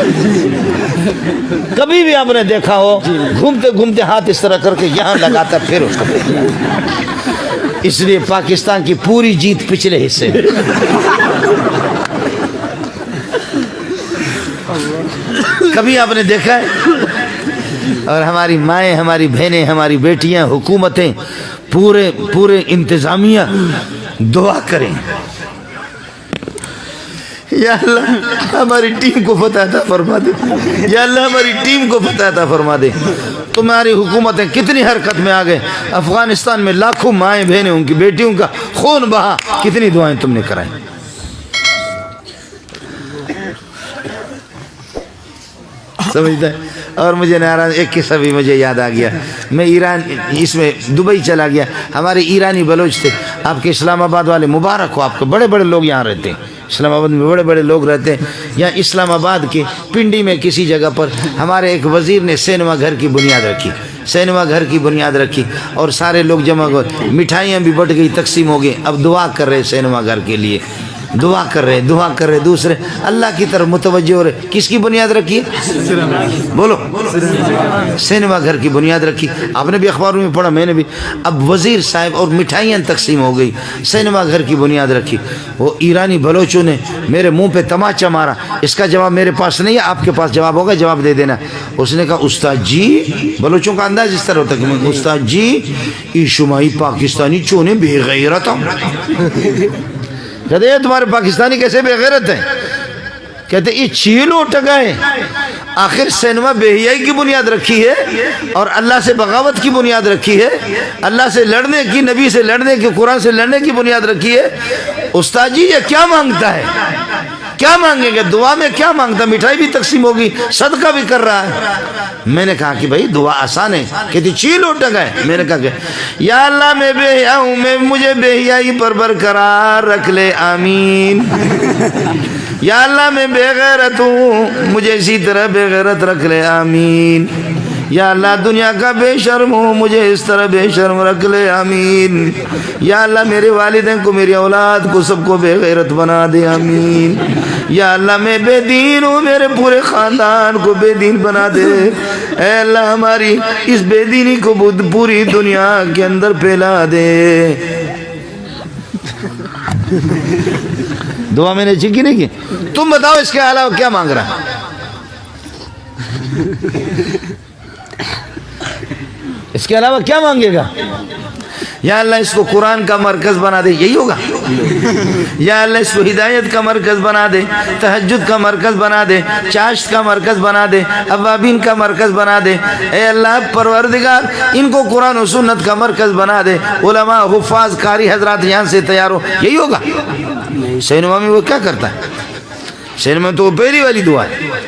کبھی بھی آپ نے دیکھا ہو گھومتے گھومتے ہاتھ اس طرح کر کے یہاں لگاتا پھر اس کو پھینکتا۔ اس لیے پاکستان کی پوری جیت پچھلے حصے میں۔ کبھی آپ نے دیکھا ہے؟ اور ہماری مائیں، ہماری بہنیں، ہماری بیٹیاں، حکومتیں، پورے انتظامیہ دعا کریں، یا اللہ ہماری ٹیم کو فتح عطا فرما دے، یا اللہ ہماری ٹیم کو فتح عطا فرما دے۔ تمہاری حکومتیں کتنی حرکت میں آ گئے، افغانستان میں لاکھوں مائیں بہنیں، ان کی بیٹیوں کا خون بہا، کتنی دعائیں تم نے کرائیں۔ سمجھتا ہے؟ اور مجھے ناراض ایک قصہ بھی مجھے یاد آ گیا، میں ایران اس میں دبئی چلا گیا، ہمارے ایرانی بلوچ تھے، آپ کے اسلام آباد والے مبارک ہو آپ کو، بڑے بڑے لوگ یہاں رہتے ہیں، اسلام آباد میں بڑے بڑے لوگ رہتے ہیں۔ یہاں اسلام آباد کے پنڈی میں کسی جگہ پر ہمارے ایک وزیر نے سینما گھر کی بنیاد رکھی، سینما گھر کی بنیاد رکھی، اور سارے لوگ جمع ہوئے، مٹھائیاں بھی بٹ گئی، تقسیم ہو گئی، اب دعا کر رہے سینما گھر کے لیے، دعا کر رہے، دوسرے اللہ کی طرف متوجہ ہو رہے۔ کس کی بنیاد رکھی ہے؟ بولو، سینما گھر کی بنیاد رکھی۔ آپ نے بھی اخباروں میں پڑھا، میں نے بھی۔ اب وزیر صاحب اور مٹھائیاں تقسیم ہو گئی، سینما گھر کی بنیاد رکھی۔ وہ ایرانی بلوچوں نے میرے منہ پہ تماچا مارا، اس کا جواب میرے پاس نہیں ہے، آپ کے پاس جواب ہوگا، جواب دے دینا۔ اس نے کہا استاد جی، بلوچوں کا انداز اس طرح ہوتا ہے کہ استاد جی یہ شمائی پاکستانی چونے بے غیرت ہوں۔ کہتے ہیں تمہارے پاکستانی کیسے بے غیرت ہیں؟ کہتے ہیں یہ چیلو ٹگائے، آخر سینما بے حیائی کی بنیاد رکھی ہے اور اللہ سے بغاوت کی بنیاد رکھی ہے، اللہ سے لڑنے کی، نبی سے لڑنے کی، قرآن سے لڑنے کی بنیاد رکھی ہے۔ استاد جی یہ کیا مانگتا ہے؟ کیا مانگیں گے؟ دعا میں کیا مانگتا؟ مٹھائی بھی تقسیم ہوگی، صدقہ بھی کر رہا ہے۔ میں نے کہا کہ بھائی دعا آسان ہے، کہتی چیل اٹھ گئے۔ میں نے کہا کہ یا اللہ میں بے حیا ہوں، میں مجھے بے حیائی پر برقرار رکھ لے، آمین۔ یا اللہ میں بے غیرت ہوں، مجھے اسی طرح بے غیرت رکھ لے، آمین۔ یا اللہ دنیا کا بے شرم ہوں، مجھے اس طرح بے شرم رکھ لے، آمین۔ یا اللہ میرے والدین کو، میری اولاد کو، سب کو بے غیرت بنا دے، آمین۔ یا اللہ میں بے دین ہوں، میرے پورے خاندان کو بے دین بنا دے، اے اللہ ہماری اس بے دینی کو پوری دنیا کے اندر پھیلا دے۔ دعا میں نے کی نہیں کی؟ تم بتاؤ اس کے علاوہ کیا مانگ رہا؟ اس کے علاوہ کیا مانگے گا؟ یا اللہ اس کو قرآن کا مرکز بنا دے، یہی ہوگا؟ یا اللہ اس کو ہدایت کا مرکز بنا دے، تہجد کا مرکز بنا دے، چاشت کا مرکز بنا دے، اوابین کا مرکز بنا دے، اے اللہ پروردگار ان کو قرآن و سنت کا مرکز بنا دے، علماء، حفاظ، قاری حضرات یہاں سے تیار ہو، یہی ہوگا؟ سینما میں وہ کیا کرتا ہے؟ سینما میں تو وہ پہلی والی دعا ہے۔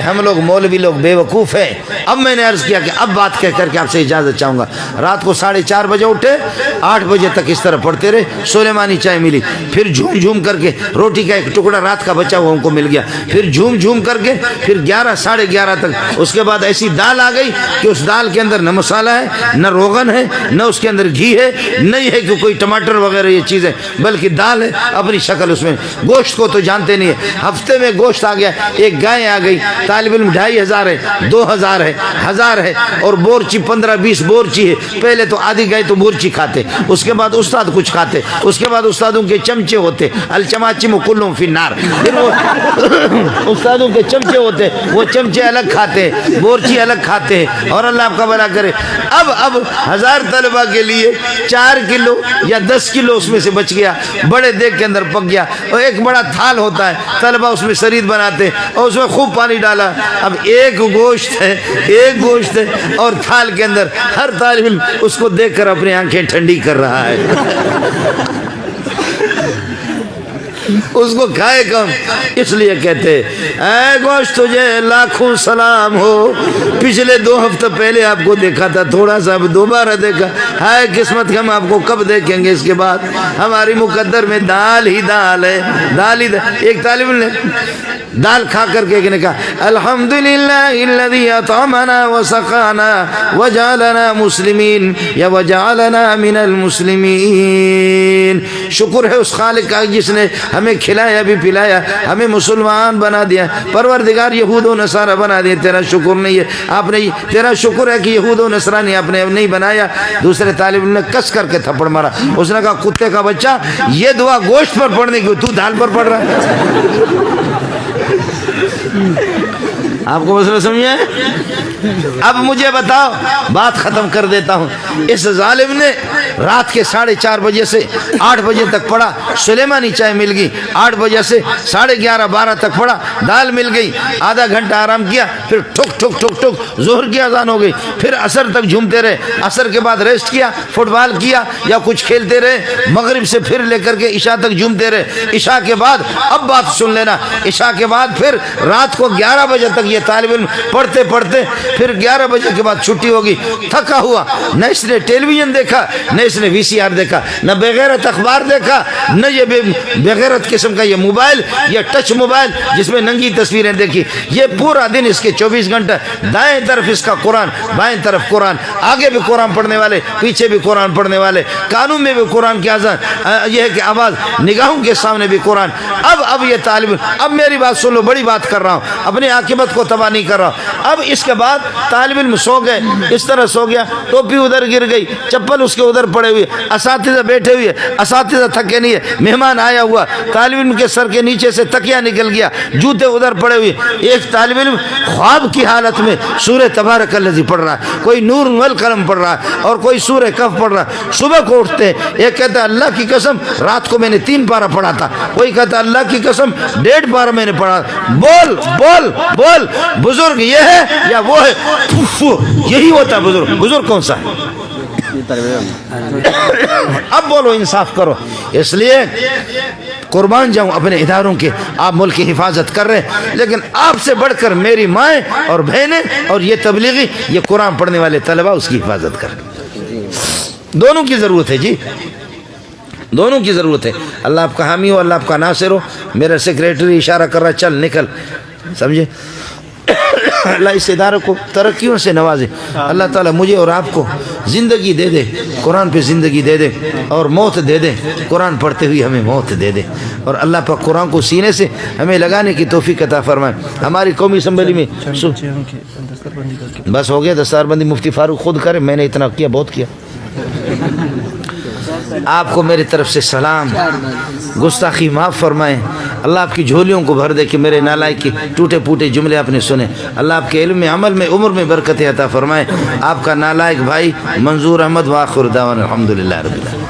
ہم لوگ مولوی لوگ بے وقوف ہیں۔ اب میں نے عرض کیا کہ اب بات کہہ کر کے آپ سے اجازت چاہوں گا۔ رات کو 4:30 بجے اٹھے، 8 بجے تک اس طرح پڑھتے رہے، سلیمانی چائے ملی، پھر جھوم جھوم کر کے روٹی کا ایک ٹکڑا رات کا بچا ہوا ان کو مل گیا، پھر جھوم جھوم کر کے پھر 11 ساڑھے 11 تک، اس کے بعد ایسی دال آ گئی کہ اس دال کے اندر نہ مسالہ ہے، نہ روغن ہے، نہ اس کے اندر گھی ہے، نہیں ہے کہ کوئی ٹماٹر وغیرہ یہ چیزیں، بلکہ دال ہے اپنی شکل، اس میں گوشت کو تو جانتے نہیں ہے۔ ہفتے میں گوشت آ گیا، ایک گائے آ گئی، طالب علم 2500 ہے، 2000 ہے، 1000 ہے، اور بورچی 15-20 بورچی ہے. پہلے تو آدھی گئے تو بورچی کھاتے، اس کے بعد استاد کچھ کھاتے، اس کے بعد استادوں کے چمچے ہوتے، الچماچم کلهم فی النار. پھر وہ استادوں کے چمچے ہوتے، وہ چمچے الگ کھاتے، بورچی الگ کھاتے. اور اللہ آپ کا بھلا کرے. اب 1000 طلبہ کے لیے 4 کلو یا 10 کلو اس میں سے بچ گیا، بڑے دیگ کے اندر پک گیا. اور ایک بڑا تھال ہوتا ہے، طلبہ اس میں شرید بناتے اور اس میں خوب پانی ڈالا. اب ایک گوشت ہے اور تھال کے اندر ہر طالب علم اس کو دیکھ کر اپنی آنکھیں ٹھنڈی کر رہا ہے. اس کو کھائے کم. اس لیے کہتے اے گوشت تجھے لاکھوں سلام ہو، پچھلے 2 ہفتہ پہلے آپ کو دیکھا تھا، تھوڑا سا اب دوبارہ دیکھا. ہائے قسمت کہ ہم آپ کو کب دیکھیں گے. اس کے بعد ہماری مقدر میں دال ہی دال ہے، دال ہی دال. ایک طالب علم نے دال کھا کر کے نے کہا الحمدللہ الذی اطعمنا وسقانا وجعلنا مسلمین یا وجعلنا من المسلمین. شکر ہے اس خالق کا جس نے ہمیں کھلایا بھی پلایا، ہمیں مسلمان بنا دیا. پروردگار یہود و نصارہ بنا دیا، تیرا شکر نہیں ہے. آپ نے تیرا شکر ہے کہ یہود و نصرانی آپ نے نہیں بنایا. دوسرے طالب علم نے کس کر کے تھپڑ مارا. اس نے کہا کتے کا بچہ، یہ دعا گوشت پر پڑھنے کی، تو دال پر پڑھ رہا ہے. آپ کو مسئلہ سمجھے؟ اب مجھے بتاؤ، بات ختم کر دیتا ہوں. اس ظالم نے رات کے 4:30 بجے سے 8 بجے تک پڑھا، سلیمانی چائے مل گئی. 8 بجے سے 11:30-12 تک پڑھا، دال مل گئی. آدھا گھنٹہ آرام کیا، پھر ٹھک ٹھک ٹھک ٹھک ظہر کی اذان ہو گئی. پھر عصر تک جھومتے رہے، عصر کے بعد ریسٹ کیا، فٹ بال کیا یا کچھ کھیلتے رہے. مغرب سے پھر لے کر کے عشاء تک جھومتے رہے. عشاء کے بعد اب بات سن لینا، عشاء کے بعد پھر رات کو 11 بجے تک یہ طالب علم پڑھتے پڑھتے پھر 11 بجے کے بعد چھٹی ہوگی. تھکا ہوا، نہ اس نے ٹیلی ویژن دیکھا، نہ اس نے VCR دیکھا، نہ بغیرت اخبار دیکھا، نہ یہ بغیرت قسم کا یہ موبائل، یہ ٹچ موبائل جس میں ننگی تصویریں دیکھی. یہ پورا دن اس کے 24 گھنٹے دائیں طرف اس کا قرآن، بائیں طرف قرآن، آگے بھی قرآن پڑھنے والے، پیچھے بھی قرآن پڑھنے والے، کانوں میں بھی قرآن کی آواز، یہ ہے کہ آواز، نگاہوں کے سامنے بھی قرآن. اب یہ طالب، اب میری بات سن لو، بڑی بات کر رہا ہوں، اپنی عاقبت کو تباہ نہیں کر رہا ہوں. اب اس کے بعد طالب علم سو گئے، اس طرح سو گیا، ٹوپی ادھر گر گئی، چپل اس کے ادھر پڑے ہوئے، اساتذہ بیٹھے ہوئے، اساتذہ تھکے نہیں ہے، مہمان آیا ہوا، طالب علم کے سر کے نیچے سے تکیہ نکل گیا، جوتے ادھر پڑے ہوئے. ایک طالب علم خواب کی حالت میں سورہ تبارک الذی پڑھ رہا ہے، کوئی نور والقلم پڑھ رہا ہے، اور کوئی سورہ کہف پڑھ رہا ہے. صبح کو اٹھتے ہیں، ایک کہتا ہے اللہ کی قسم رات کو میں نے 3 پارہ پڑھا تھا، کوئی کہتا ہے اللہ کی قسم 1.5 پارہ میں نے پڑھا. بول بول بول، بزرگ یہ ہے یا وہ ہے؟ یہی ہوتا ہے بزرگ. بزرگ کون سا ہے؟ اب بولو، انصاف کرو. اس لیے قربان جاؤں اپنے اداروں کے، آپ ملک کی حفاظت کر رہے ہیں، لیکن آپ سے بڑھ کر میری مائیں اور بہنیں اور یہ تبلیغی، یہ قرآن پڑھنے والے طلبہ، اس کی حفاظت کر. دونوں کی ضرورت ہے جی، دونوں کی ضرورت ہے. اللہ آپ کا حامی ہو، اللہ آپ کا ناصر ہو. میرا سیکریٹری اشارہ کر رہا، چل نکل، سمجھے. اللہ اس ادارے کو ترقیوں سے نوازے. اللہ تعالیٰ مجھے اور آپ کو زندگی دے دے، قرآن پہ زندگی دے دے، اور موت دے دے، قرآن پڑھتے ہوئے ہمیں موت دے دے. اور اللہ پاک قرآن کو سینے سے ہمیں لگانے کی توفیق عطا فرمائے. ہماری قومی اسمبلی میں بس ہو گیا دستار بندی، مفتی فاروق خود کرے، میں نے اتنا کیا، بہت کیا. آپ کو میری طرف سے سلام، گستاخی معاف فرمائیں. اللہ آپ کی جھولیوں کو بھر دے کہ میرے نالائق کے ٹوٹے پوٹے جملے آپ نے سنے. اللہ آپ کے علم میں، عمل میں، عمر میں برکت عطا فرمائیں. آپ کا نالائق بھائی منظور احمد، وآخر دعوانا الحمدللہ رب العالمین.